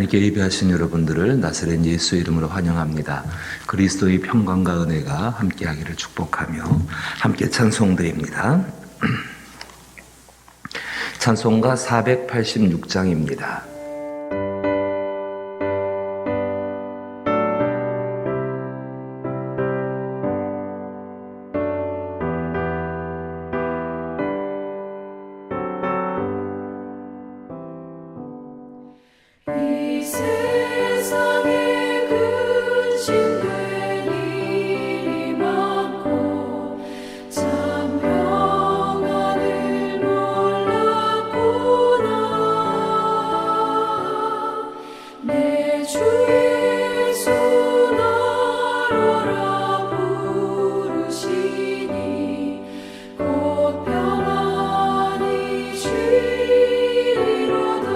함께 예배하신 여러분들을 나사렛 예수 이름으로 환영합니다. 그리스도의 평강과 은혜가 함께하기를 축복하며 함께 찬송드립니다. 찬송가 486장입니다. 이 세상에 근심될 일이 많고 참 평안을 몰랐구나. 내 주 예수 나로라 부르시니 곧 평안히 쉬리로다.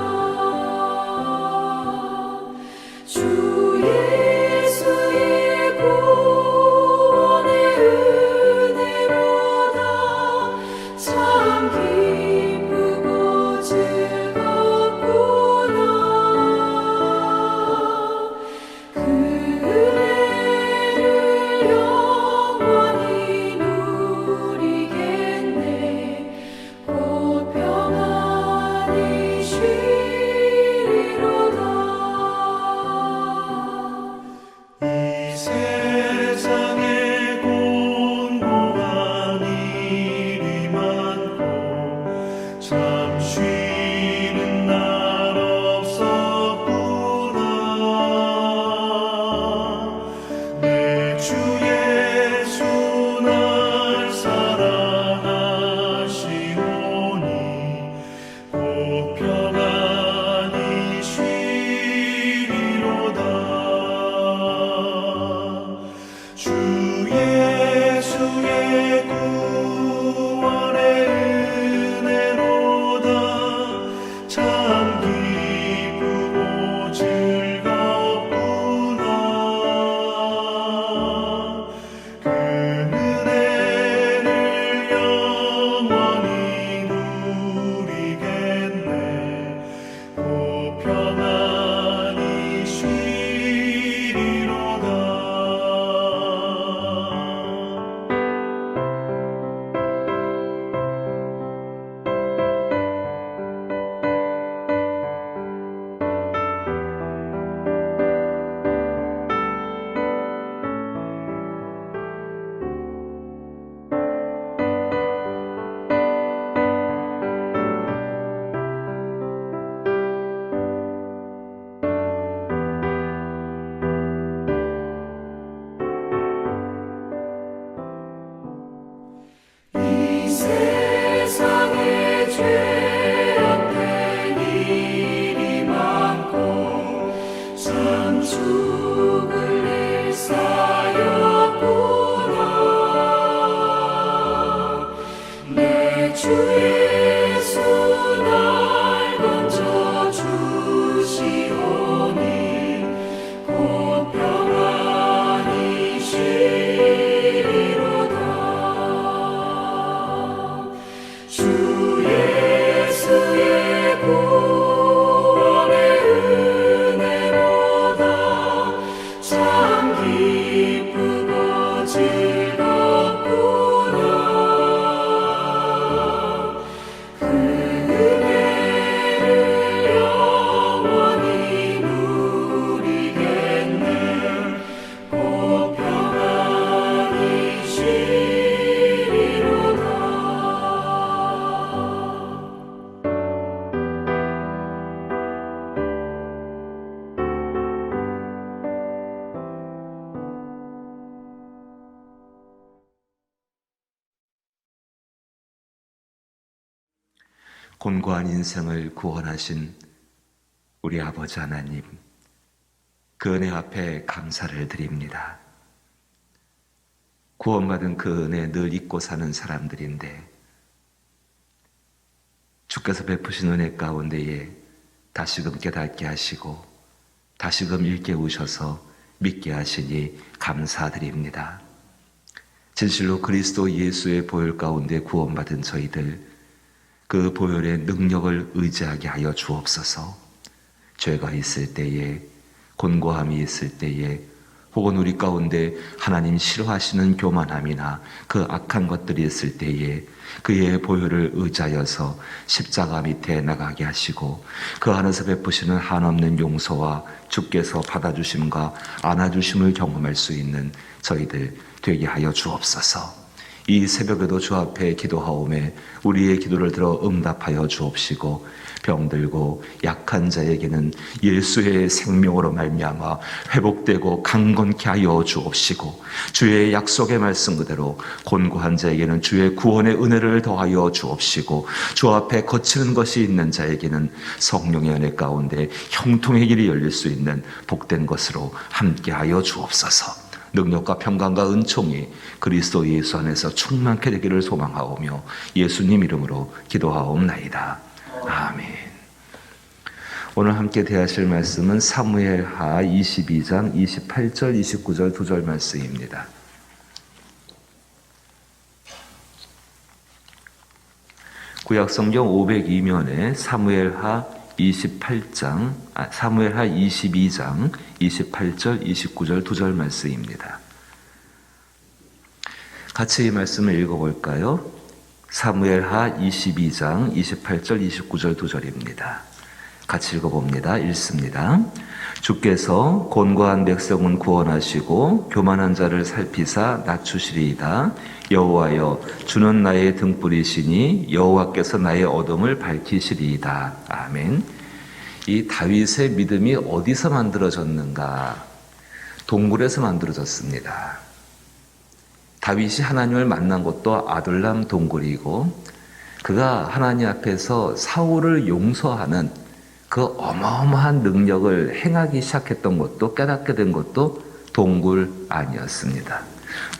주 예수의 구원의 은혜로다. 참 기쁘고 즐겁구나. 그 은혜를 영원히 누리겠네. 곧 평안히 쉬리로다. 이 세상에 공고한 일이 많고 참 쉬는 날 없었구나. 내 주 예수 날 사랑하시오니 곧 평안히 쉬리로다. 주 예수의 구원의 은혜로다. 참 기쁘고 즐겁구나. 그 은혜를 영원히 누리겠네. 곧 평안히 쉬리로다. 이 세상에 죄악된 일이 많고 참 죽을 일 쌓였구나. 내 주 예수 날 건져 주시오니 곧 평안히 쉬리로다. 주 예수의 구원의 은혜로다. 참 기쁘고 즐겁구나. 그 은혜를 영원히 누리겠네. 곧 평안히 쉬리로다. 곤고한 인생을 구원하신 우리 아버지 하나님, 그 은혜 앞에 감사를 드립니다. 구원받은 그 은혜 늘 잊고 사는 사람들인데 주께서 베푸신 은혜 가운데에 다시금 깨닫게 하시고 다시금 일깨우셔서 믿게 하시니 감사드립니다. 진실로 그리스도 예수의 보혈 가운데 구원받은 저희들, 그 보혈의 능력을 의지하게 하여 주옵소서. 죄가 있을 때에, 곤고함이 있을 때에, 혹은 우리 가운데 하나님 싫어하시는 교만함이나 그 악한 것들이 있을 때에 그의 보혈을 의지하여서 십자가 밑에 나가게 하시고 그 안에서 베푸시는 한없는 용서와 주께서 받아주심과 안아주심을 경험할 수 있는 저희들 되게 하여 주옵소서. 이 새벽에도 주 앞에 기도하오매 우리의 기도를 들어 응답하여 주옵시고 병들고 약한 자에게는 예수의 생명으로 말미암아 회복되고 강건케 하여 주옵시고 주의 약속의 말씀 그대로 곤고한 자에게는 주의 구원의 은혜를 더하여 주옵시고 주 앞에 거치는 것이 있는 자에게는 성령의 은혜 가운데 형통의 길이 열릴 수 있는 복된 것으로 함께하여 주옵소서. 능력과 평강과 은총이 그리스도 예수 안에서 충만케 되기를 소망하오며 예수님 이름으로 기도하옵나이다. 아멘. 오늘 함께 대하실 말씀은 사무엘하 22장 28절 29절 2절 말씀입니다. 구약성경 502면에 사무엘하 22장 28절 29절 2절 말씀입니다. 같이 이 말씀을 읽어볼까요? 사무엘하 22장 28절 29절 2절입니다. 같이 읽어봅니다. 읽습니다. 주께서 곤고한 백성은 구원하시고 교만한 자를 살피사 낮추시리이다. 여호와여 주는 나의 등불이시니 여호와께서 나의 어둠을 밝히시리이다. 아멘. 이 다윗의 믿음이 어디서 만들어졌는가? 동굴에서 만들어졌습니다. 다윗이 하나님을 만난 것도 아둘람 동굴이고 그가 하나님 앞에서 사울을 용서하는 그 어마어마한 능력을 행하기 시작했던 것도 깨닫게 된 것도 동굴 안이었습니다.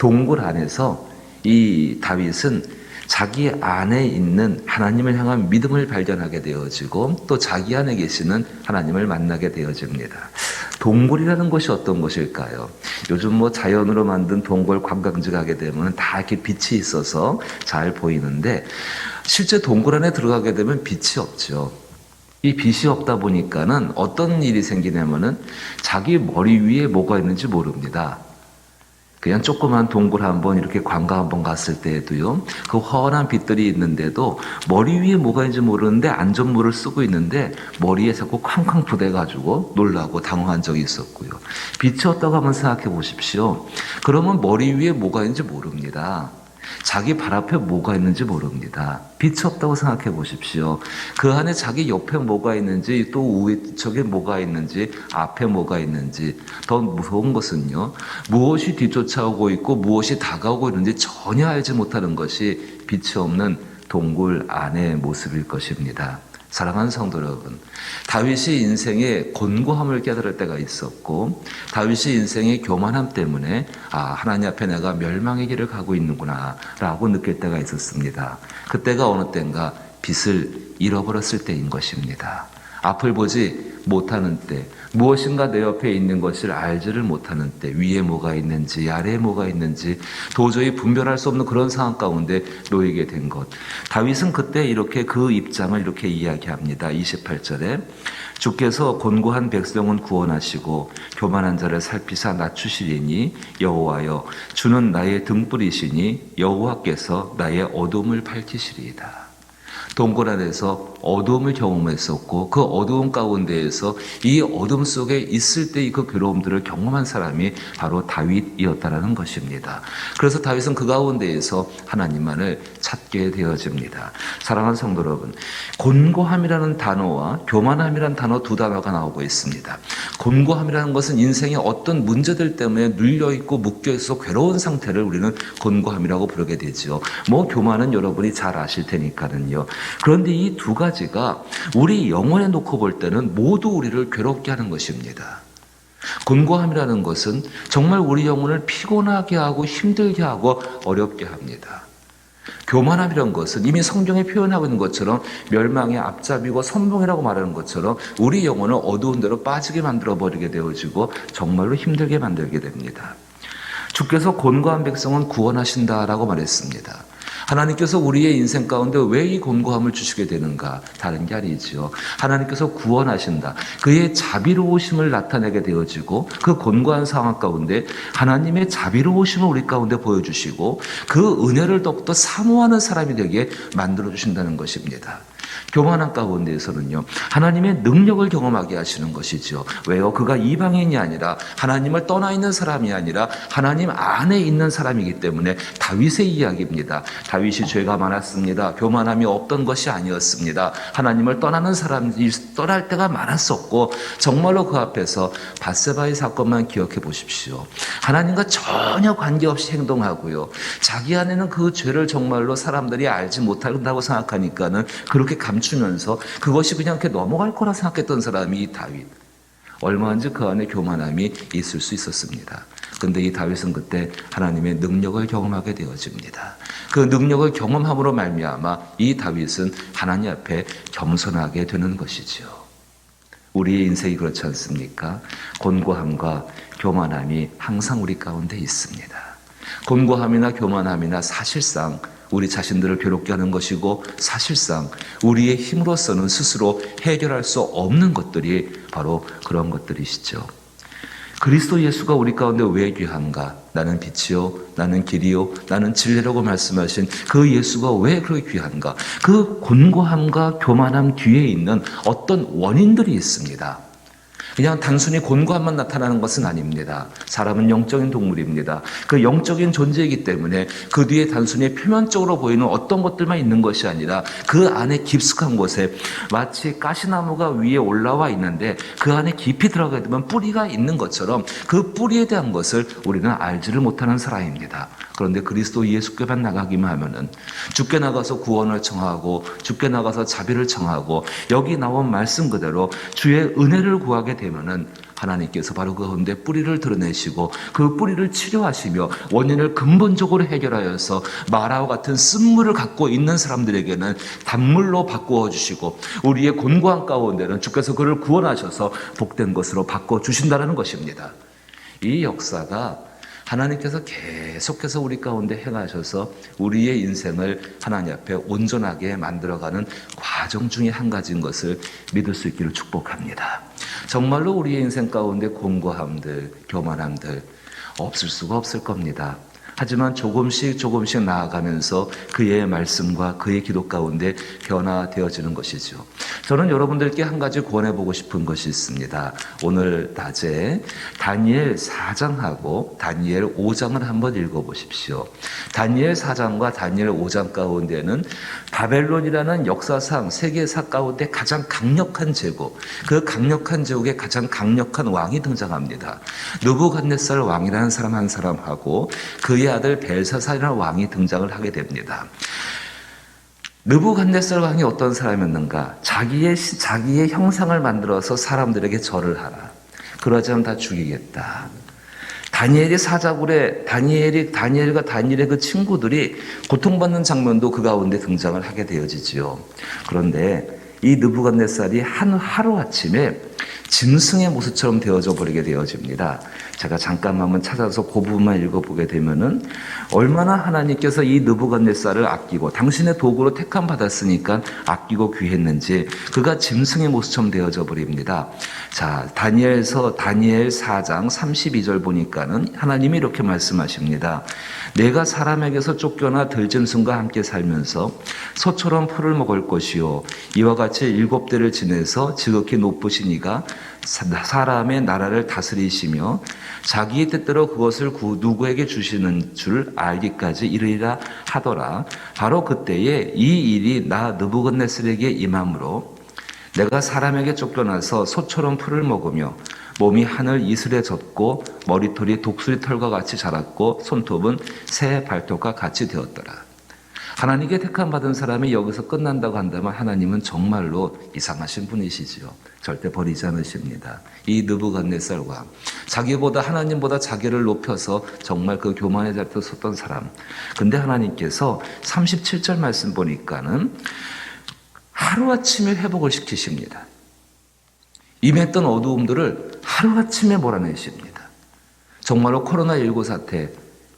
동굴 안에서 이 다윗은 자기 안에 있는 하나님을 향한 믿음을 발견하게 되어지고 또 자기 안에 계시는 하나님을 만나게 되어집니다. 동굴이라는 것이 어떤 것일까요? 요즘 자연으로 만든 동굴 관광지 가게 되면 다 이렇게 빛이 있어서 잘 보이는데 실제 동굴 안에 들어가게 되면 빛이 없죠. 이 빛이 없다 보니까는 어떤 일이 생기냐면은 자기 머리 위에 뭐가 있는지 모릅니다. 그냥 조그만 동굴 한번 이렇게 관광 한번 갔을 때에도요, 그 환한 빛들이 있는데도 머리 위에 뭐가 있는지 모르는데 안전모를 쓰고 있는데 머리에 자꾸 쾅쾅 부대가지고 놀라고 당황한 적이 있었고요. 빛이 없다고 한번 생각해 보십시오. 그러면 머리 위에 뭐가 있는지 모릅니다. 자기 발 앞에 뭐가 있는지 모릅니다. 빛이 없다고 생각해 보십시오. 그 안에 자기 옆에 뭐가 있는지 또 위쪽에 뭐가 있는지 앞에 뭐가 있는지 더 무서운 것은요. 무엇이 뒤쫓아오고 있고 무엇이 다가오고 있는지 전혀 알지 못하는 것이 빛이 없는 동굴 안의 모습일 것입니다. 사랑하는 성도 여러분, 다윗이 인생의 곤고함을 깨달을 때가 있었고 다윗이 인생의 교만함 때문에 하나님 앞에 내가 멸망의 길을 가고 있는구나 라고 느낄 때가 있었습니다. 그때가 어느 때인가 빛을 잃어버렸을 때인 것입니다. 앞을 보지 못하는 때, 무엇인가 내 옆에 있는 것을 알지를 못하는 때, 위에 뭐가 있는지 아래에 뭐가 있는지 도저히 분별할 수 없는 그런 상황 가운데 놓이게 된 것. 다윗은 그때 이렇게 그 입장을 이렇게 이야기합니다. 28절에 주께서 곤고한 백성은 구원하시고 교만한 자를 살피사 낮추시리니 여호와여 주는 나의 등불이시니 여호와께서 나의 어둠을 밝히시리이다. 동굴 안에서 어두움을 경험했었고 그 어두움 가운데에서 이 어둠 속에 있을 때의 그 괴로움들을 경험한 사람이 바로 다윗이었다라는 것입니다. 그래서 다윗은 그 가운데에서 하나님만을 찾게 되어집니다. 사랑하는 성도 여러분, 곤고함이라는 단어와 교만함이라는 단어 두 단어가 나오고 있습니다. 곤고함이라는 것은 인생의 어떤 문제들 때문에 눌려있고 묶여있어 괴로운 상태를 우리는 곤고함이라고 부르게 되죠. 교만은 여러분이 잘 아실 테니까는요. 그런데 이 두 가지가 우리 영혼에 놓고 볼 때는 모두 우리를 괴롭게 하는 것입니다. 곤고함이라는 것은 정말 우리 영혼을 피곤하게 하고 힘들게 하고 어렵게 합니다. 교만함이라는 것은 이미 성경에 표현하고 있는 것처럼 멸망의 앞잡이고 선봉이라고 말하는 것처럼 우리 영혼을 어두운 데로 빠지게 만들어버리게 되어지고 정말로 힘들게 만들게 됩니다. 주께서 곤고한 백성은 구원하신다라고 말했습니다. 하나님께서 우리의 인생 가운데 왜 이 곤고함을 주시게 되는가? 다른 게 아니지요. 하나님께서 구원하신다. 그의 자비로우심을 나타내게 되어지고 그 곤고한 상황 가운데 하나님의 자비로우심을 우리 가운데 보여주시고 그 은혜를 더욱더 사모하는 사람이 되게 만들어주신다는 것입니다. 교만한 가운데에서는요, 하나님의 능력을 경험하게 하시는 것이죠. 왜요? 그가 이방인이 아니라 하나님을 떠나 있는 사람이 아니라 하나님 안에 있는 사람이기 때문에 다윗의 이야기입니다. 다윗이 죄가 많았습니다. 교만함이 없던 것이 아니었습니다. 하나님을 떠나는 사람이 떠날 때가 많았었고 정말로 그 앞에서 밧세바의 사건만 기억해 보십시오. 하나님과 전혀 관계없이 행동하고요. 자기 안에는 그 죄를 정말로 사람들이 알지 못한다고 생각하니까는 그렇게 감추면서 그것이 그냥 이렇게 넘어갈 거라 생각했던 사람이 이 다윗. 얼마든지 그 안에 교만함이 있을 수 있었습니다. 그런데 이 다윗은 그때 하나님의 능력을 경험하게 되어집니다. 그 능력을 경험함으로 말미암아 이 다윗은 하나님 앞에 겸손하게 되는 것이죠. 우리의 인생이 그렇지 않습니까? 곤고함과 교만함이 항상 우리 가운데 있습니다. 곤고함이나 교만함이나 사실상 우리 자신들을 괴롭게 하는 것이고 사실상 우리의 힘으로서는 스스로 해결할 수 없는 것들이 바로 그런 것들이시죠. 그리스도 예수가 우리 가운데 왜 귀한가? 나는 빛이요, 나는 길이요, 나는 진리라고 말씀하신 그 예수가 왜 그렇게 귀한가? 그 곤고함과 교만함 뒤에 있는 어떤 원인들이 있습니다. 그냥 단순히 곤고함만 나타나는 것은 아닙니다. 사람은 영적인 동물입니다. 그 영적인 존재이기 때문에 그 뒤에 단순히 표면적으로 보이는 어떤 것들만 있는 것이 아니라 그 안에 깊숙한 곳에 마치 가시나무가 위에 올라와 있는데 그 안에 깊이 들어가게 되면 뿌리가 있는 것처럼 그 뿌리에 대한 것을 우리는 알지를 못하는 사람입니다. 그런데 그리스도 예수께만 나가기만 하면은 주께 나가서 구원을 청하고 주께 나가서 자비를 청하고 여기 나온 말씀 그대로 주의 은혜를 구하게 되면은 하나님께서 바로 그 가운데 뿌리를 드러내시고 그 뿌리를 치료하시며 원인을 근본적으로 해결하여서 마라와 같은 쓴물을 갖고 있는 사람들에게는 단물로 바꾸어 주시고 우리의 곤고한 가운데는 주께서 그를 구원하셔서 복된 것으로 바꿔 주신다는 것입니다. 이 역사가 하나님께서 계속해서 우리 가운데 행하셔서 우리의 인생을 하나님 앞에 온전하게 만들어가는 과정 중에 한 가지인 것을 믿을 수 있기를 축복합니다. 정말로 우리의 인생 가운데 곤고함들, 교만함들 없을 수가 없을 겁니다. 하지만 조금씩 나아가면서 그의 말씀과 그의 기도 가운데 변화되어지는 것이죠. 저는 여러분들께 한 가지 권해보고 싶은 것이 있습니다. 오늘 낮에 다니엘 4장하고 다니엘 5장을 한번 읽어보십시오. 다니엘 4장과 다니엘 5장 가운데는 바벨론이라는 역사상 세계사 가운데 가장 강력한 제국, 그 강력한 제국에 가장 강력한 왕이 등장합니다. 느부갓네살 왕이라는 사람 한 사람하고 그의 아들 벨사살이라는 왕이 등장을 하게 됩니다. 느부갓네살 왕이 어떤 사람이었는가? 자기의 형상을 만들어서 사람들에게 절을 하라. 그러지 않으면 다 죽이겠다. 다니엘이 사자굴에 다니엘과 다니엘의 그 친구들이 고통받는 장면도 그 가운데 등장을 하게 되어지지요. 그런데 이 느부갓네살이 하루아침에 짐승의 모습처럼 되어져 버리게 되어집니다. 제가 잠깐만 한번 찾아서 그 부분만 읽어보게 되면은 얼마나 하나님께서 이 느부갓네살을 아끼고 당신의 도구로 택함 받았으니까 아끼고 귀했는지 그가 짐승의 모습처럼 되어져 버립니다. 자, 다니엘 4장 32절 보니까는 하나님이 이렇게 말씀하십니다. 내가 사람에게서 쫓겨나 들짐승과 함께 살면서 소처럼 풀을 먹을 것이요 이와 같이 7대를 지내서 지극히 높으신 이가 사람의 나라를 다스리시며 자기의 뜻대로 그것을 누구에게 주시는 줄 알기까지 이르리라 하더라. 바로 그때에 이 일이 나 느부갓네살에게 임함으로 내가 사람에게 쫓겨나서 소처럼 풀을 먹으며 몸이 하늘 이슬에 젖고 머리털이 독수리 털과 같이 자랐고 손톱은 새 발톱과 같이 되었더라. 하나님께 택함 받은 사람이 여기서 끝난다고 한다면 하나님은 정말로 이상하신 분이시지요. 절대 버리지 않으십니다. 이 느부갓네살 왕, 자기보다 하나님보다 자기를 높여서 정말 그 교만의 자리에 섰던 사람. 근데 하나님께서 37절 말씀 보니까는 하루아침에 회복을 시키십니다. 임했던 어두움들을 하루아침에 몰아내십니다. 정말로 코로나19 사태,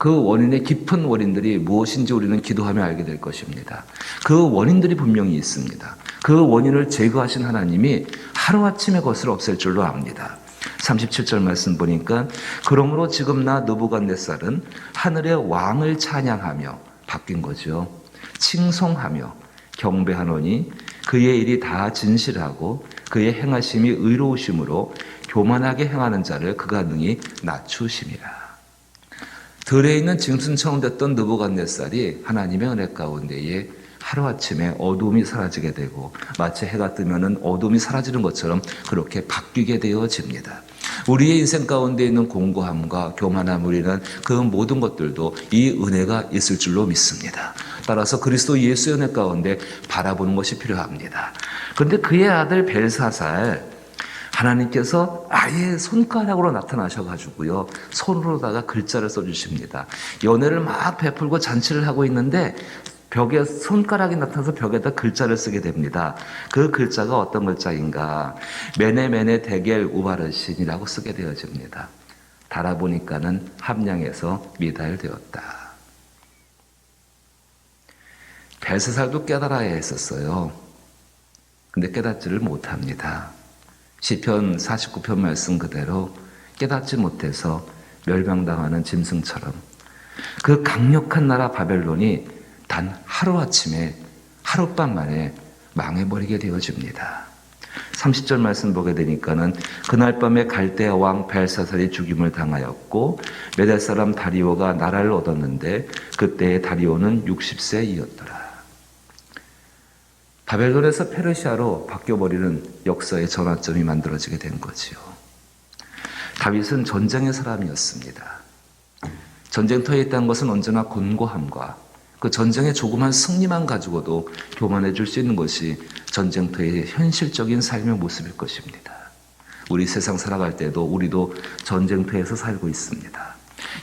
그 원인의 깊은 원인들이 무엇인지 우리는 기도하며 알게 될 것입니다. 그 원인들이 분명히 있습니다. 그 원인을 제거하신 하나님이 하루아침에 그것을 없앨 줄로 압니다. 37절 말씀 보니까 그러므로 지금 나 느부갓네살은 하늘의 왕을 찬양하며 바뀐 거죠. 칭송하며 경배하노니 그의 일이 다 진실하고 그의 행하심이 의로우심으로 교만하게 행하는 자를 그가 능히 낮추심이라. 들에 있는 짐승처럼 됐던 느부갓네살이 하나님의 은혜 가운데에 하루아침에 어두움이 사라지게 되고 마치 해가 뜨면은 어두움이 사라지는 것처럼 그렇게 바뀌게 되어집니다. 우리의 인생 가운데 있는 공고함과 교만함, 우리는 그 모든 것들도 이 은혜가 있을 줄로 믿습니다. 따라서 그리스도 예수의 은혜 가운데 바라보는 것이 필요합니다. 그런데 그의 아들 벨사살, 하나님께서 아예 손가락으로 나타나셔가지고요, 손으로다가 글자를 써주십니다. 연회를 막 베풀고 잔치를 하고 있는데 벽에 손가락이 나타나서 벽에다 글자를 쓰게 됩니다. 그 글자가 어떤 글자인가? 메네메네 데겔 우바르신이라고 쓰게 되어집니다. 달아보니까는 함량에서 미달되었다. 벨사살도 깨달아야 했었어요. 근데 깨닫지를 못합니다. 시편 49편 말씀 그대로 깨닫지 못해서 멸망당하는 짐승처럼 그 강력한 나라 바벨론이 단 하루아침에 하룻밤 만에 망해버리게 되어집니다. 30절 말씀 보게 되니까는 그날 밤에 갈대아 왕 벨사살이 죽임을 당하였고 메대 사람 다리오가 나라를 얻었는데 그때의 다리오는 60세이었더라. 바벨론에서 페르시아로 바뀌어버리는 역사의 전환점이 만들어지게 된 거지요. 다윗은 전쟁의 사람이었습니다. 전쟁터에 있다는 것은 언제나 곤고함과 그 전쟁의 조그만 승리만 가지고도 교만해질 수 있는 것이 전쟁터의 현실적인 삶의 모습일 것입니다. 우리 세상 살아갈 때도 우리도 전쟁터에서 살고 있습니다.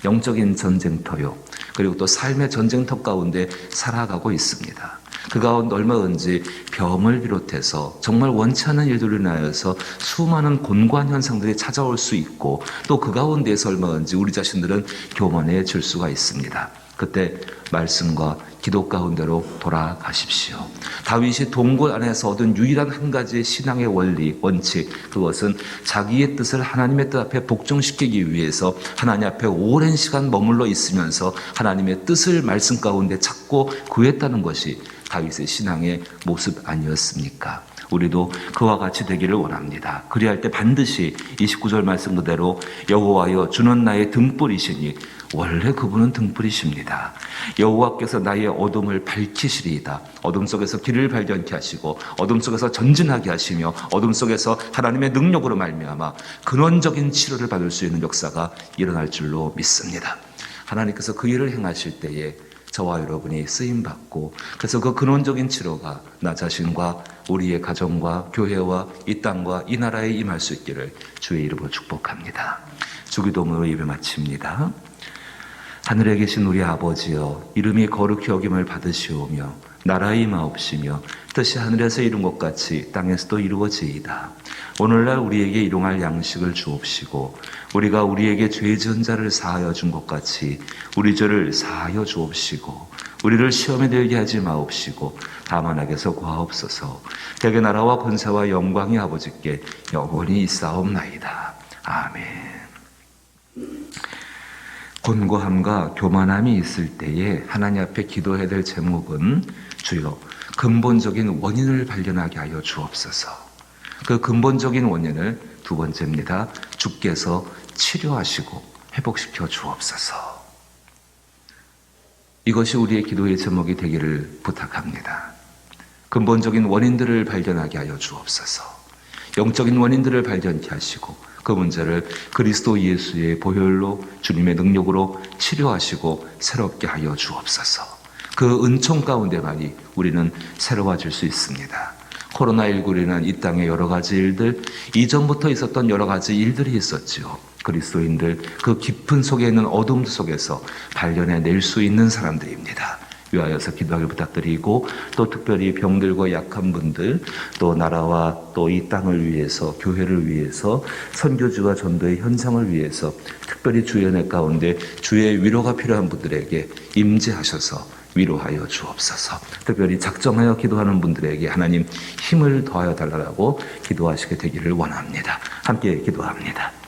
영적인 전쟁터요. 그리고 또 삶의 전쟁터 가운데 살아가고 있습니다. 그 가운데 얼마든지 병을 비롯해서 정말 원치 않은 일들로 인하여서 수많은 곤고한 현상들이 찾아올 수 있고 또 그 가운데에서 얼마든지 우리 자신들은 교만해질 수가 있습니다. 그때 말씀과 기도 가운데로 돌아가십시오. 다윗이 동굴 안에서 얻은 유일한 한 가지 신앙의 원리, 원칙, 그것은 자기의 뜻을 하나님의 뜻 앞에 복종시키기 위해서 하나님 앞에 오랜 시간 머물러 있으면서 하나님의 뜻을 말씀 가운데 찾고 구했다는 것이 다윗의 신앙의 모습 아니었습니까? 우리도 그와 같이 되기를 원합니다. 그리할 때 반드시 29절 말씀 그대로 여호와여 주는 나의 등불이시니 원래 그분은 등불이십니다. 여호와께서 나의 어둠을 밝히시리이다. 어둠 속에서 길을 발견케 하시고 어둠 속에서 전진하게 하시며 어둠 속에서 하나님의 능력으로 말미암아 근원적인 치료를 받을 수 있는 역사가 일어날 줄로 믿습니다. 하나님께서 그 일을 행하실 때에 저와 여러분이 쓰임받고 그래서 그 근원적인 치료가 나 자신과 우리의 가정과 교회와 이 땅과 이 나라에 임할 수 있기를 주의 이름으로 축복합니다. 주기도문으로 예배 마칩니다. 하늘에 계신 우리 아버지여, 이름이 거룩히 여김을 받으시오며 나라의 임하옵시며 뜻이 하늘에서 이룬 것 같이 땅에서도 이루어지이다. 오늘날 우리에게 일용할 양식을 주옵시고 우리가 우리에게 죄 지은 자를 사하여 준 것 같이 우리 죄를 사하여 주옵시고 우리를 시험에 들게 하지 마옵시고 다만 악에서 구하옵소서. 대개 나라와 권세와 영광이 아버지께 영원히 있사옵나이다. 아멘. 곤고함과 교만함이 있을 때에 하나님 앞에 기도해야 될 제목은 주여 근본적인 원인을 발견하게 하여 주옵소서. 그 근본적인 원인을 두 번째입니다. 주께서 치료하시고 회복시켜 주옵소서. 이것이 우리의 기도의 제목이 되기를 부탁합니다. 근본적인 원인들을 발견하게 하여 주옵소서. 영적인 원인들을 발견케 하시고 그 문제를 그리스도 예수의 보혈로 주님의 능력으로 치료하시고 새롭게 하여 주옵소서. 그 은총 가운데만이 우리는 새로워질 수 있습니다. 코로나19로 인한 이 땅의 여러 가지 일들, 이전부터 있었던 여러 가지 일들이 있었지요. 그리스도인들 그 깊은 속에 있는 어둠 속에서 발견해낼 수 있는 사람들입니다. 위하여서 기도하길 부탁드리고, 또 특별히 병들고 약한 분들, 또 나라와 또 이 땅을 위해서, 교회를 위해서, 선교지와 전도의 현장을 위해서 특별히 주의 은혜 가운데 주의 위로가 필요한 분들에게 임재하셔서 위로하여 주옵소서. 특별히 작정하여 기도하는 분들에게 하나님 힘을 더하여 달라고 기도하시게 되기를 원합니다. 함께 기도합니다.